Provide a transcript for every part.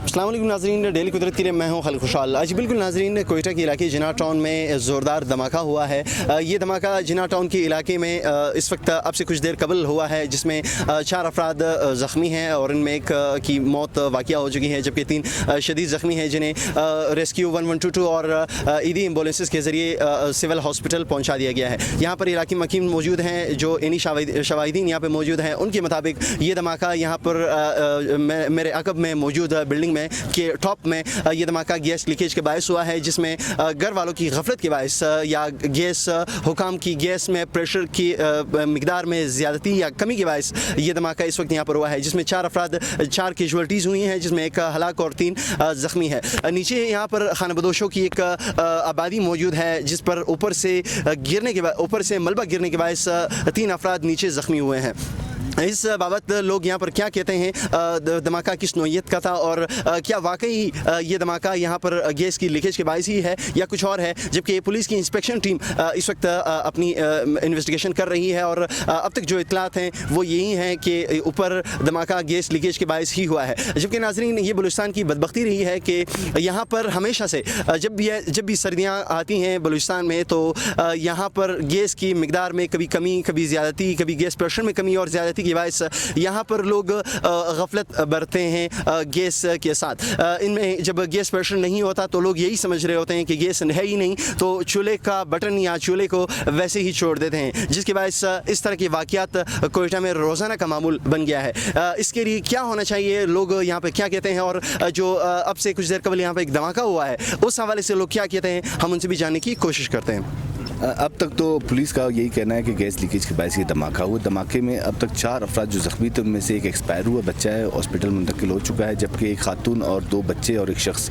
अस्सलाम वालेकुम नाज़रीन, डेली कुदरत के लिए मैं हूं खालिद खुशहाल। आज बिल्कुल नाज़रीन कोयटा के इलाके जिना टाउन में ज़ोरदार धमाका हुआ है। ये धमाका जिना टाउन के इलाके में इस वक्त अब से कुछ देर कबल हुआ है, जिसमें 4 अफराद ज़ख्मी हैं और इनमें एक की मौत वाक़या हो चुकी है, जबकि 3 शदीद ज़ख्मी हैं जिन्हें रेस्क्यू 1122 और ईदी एम्बुलेंसेस के ज़रिए सिविल हॉस्पिटल पहुँचा दिया गया है। यहाँ पर इलाकी मकीन मौजूद हैं जो इन्हीं शवाहिदीन यहाँ पर मौजूद हैं। उनके मुताबिक ये धमाका यहाँ पर मेरे अकब में मौजूद बिल्डिंग में के टॉप में ये धमाका गैस लीकेज के बायस हुआ है, जिसमें घर वालों की गफलत के बायस या गैस हुकाम की गैस में प्रेशर की मिकदार में ज़्यादती या कमी के बायस ये धमाका इस वक्त यहाँ पर हुआ है, जिसमें 4 अफराद 4 कैजुअल्टीज़ हुई हैं, जिसमें एक हलाक और 3 ज़ख्मी है। नीचे यहाँ पर खानाबदोशों की एक आबादी मौजूद है, जिस पर ऊपर से मलबा गिरने के बायस 3 अफराद नीचे ज़ख्मी हुए हैं। इस बाबत लोग यहाँ पर क्या कहते हैं, धमाका किस नौइयत का था और क्या वाकई ये धमाका यहाँ पर गैस की लीकेज के बायस ही है या कुछ और है, जबकि पुलिस की इंस्पेक्शन टीम इस वक्त अपनी इन्वेस्टिगेशन कर रही है और अब तक जो इतलात हैं वो यही हैं कि ऊपर धमाका गैस लीकेज के बायस ही हुआ है। जबकि नाज़रीन, ये बलूचिस्तान की बदबख्ती रही है कि यहाँ पर हमेशा से जब भी सर्दियाँ आती हैं बलूचिस्तान में, तो यहाँ पर गैस की मिकदार में कभी कमी, कभी ज़्यादती, कभी गैस प्रेशर में कमी और ज़्यादती की बायस यहाँ पर लोग गफलत बरतते हैं गैस के साथ। इनमें जब गैस प्रेशर नहीं होता तो लोग यही समझ रहे होते हैं कि गैस है ही नहीं, तो चूल्हे का बटन या चूल्हे को वैसे ही छोड़ देते हैं, जिसके बायस इस तरह के वाक़यात कोयटा में रोज़ाना का मामूल बन गया है। इसके लिए क्या होना चाहिए, लोग यहाँ पर क्या कहते हैं और जो अब से कुछ देर कबल यहाँ पर एक धमाका हुआ है उस हवाले से लोग क्या कहते हैं, हम उनसे भी जानने की कोशिश करते हैं। अब तक तो पुलिस का यही कहना है कि गैस लीकेज के बायस ये धमाका हुआ। धमाके में अब तक 4 अफराद जो ज़ख्मी थे, उनमें से एक एक्सपायर हुआ बच्चा है, हॉस्पिटल मुंतकिल हो चुका है, जबकि एक खातून और 2 बच्चे और एक शख्स,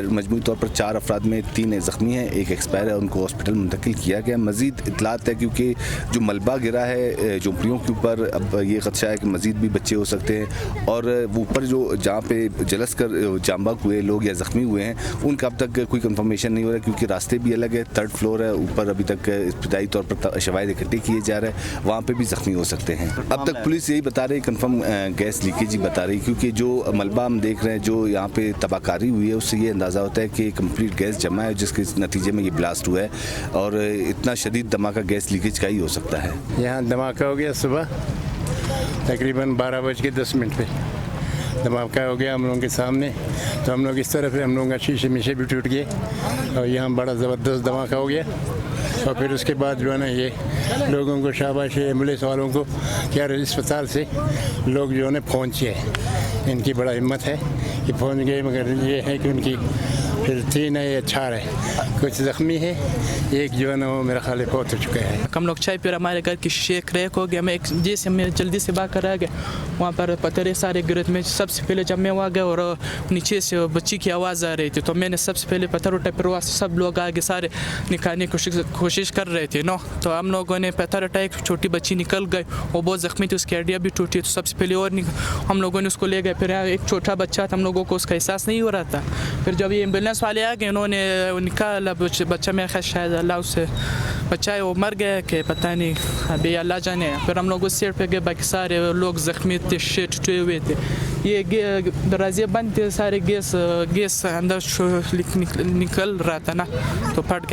मजमूई तौर पर 4 अफराद में 3 ज़ख्मी हैं, एक एक्सपायर है, उनको हॉस्पिटल मुंतकिल किया गया। मज़ीद इतलात है क्योंकि जो मलबा गिरा है झोंपड़ियों के ऊपर, अब ये ख़दशा है कि मज़ीद भी बच्चे हो सकते हैं और वो ऊपर जो जहाँ पे जलस कर जामबाग हुए लोग या ज़ख्मी हुए हैं उनका अब तक कोई कंफर्मेशन नहीं हो रहा, क्योंकि रास्ते भी अलग है, 3rd फ्लोर है, ऊपर अभी तक इब्तिदाई तौर पर शवाहिद इकट्ठे किए जा रहे हैं, वहाँ पे भी ज़ख्मी हो सकते हैं। अब तक पुलिस यही बता रही है, कंफर्म गैस लीकेज ही बता रही, क्योंकि जो मलबा हम देख रहे हैं, जो यहाँ पे तबाहकारी हुई है, उससे ये अंदाज़ा होता है कि कंप्लीट गैस जमा है, जिसके नतीजे में ये ब्लास्ट हुआ है और इतना शदीद धमाका गैस लीकेज का ही हो सकता है। यहाँ धमाका हो गया सुबह तकरीबन 12:10 पे धमाका हो गया हम लोगों के सामने, तो हम लोग इस तरफ है, हम लोगों का शीशे भी टूट गए और यहाँ बड़ा ज़बरदस्त धमाका हो गया। और फिर उसके बाद जो है ना, ये लोगों को शाबाश है एम्बुलेंस वालों को क्या अस्पताल से लोग जो है ना पहुँचे, इनकी बड़ा हिम्मत है कि पहुँच गए, मगर ये है कि उनकी फिर 3 है या 4 है, कुछ ज़ख्मी है, एक जो है ना वो मेरा ख्याल बहुत हो चुका है। हम लोग चाय पी रहे, हमारे घर की शीशे क्रैक हो गया, मैं जैसे मैं जल्दी से भाग कर आ गया, वहाँ पर पत्थर सारे गिरे। मैं सबसे पहले जब मैं वहाँ गया और नीचे से बच्ची की आवाज़ आ रही थी, तो मैंने सबसे पहले पत्थर उठाया, फिर वहाँ से सब लोग आगे सारे निकालने की कोशिश कर रहे थे तो हम लोगों ने पत्थर उठाया, एक छोटी बच्ची निकल गई, वो बहुत ज़ख्मी थी, उसकी हड्डियाँ भी टूटी, तो सबसे पहले और हम लोगों ने उसको ले गए। फिर एक छोटा बच्चा था, हम लोगों को उसका एहसास नहीं हो रहा था, फिर जब ये एम्बुलेंस वाले आ गए उन्होंने निकाला बच्चा, मेरा ख्याल शायद अल्लाह उससे बचाए, वो मर गया कि पता नहीं, अभी अल्लाह जाने। फिर हम लोग उस साइड पे गए, बाकी सारे लोग ज़ख्मी थे, शेट टूटे हुए थे, ये दरवाजे बंद थे सारे, गैस अंदर निकल रहा था ना, तो फट गया।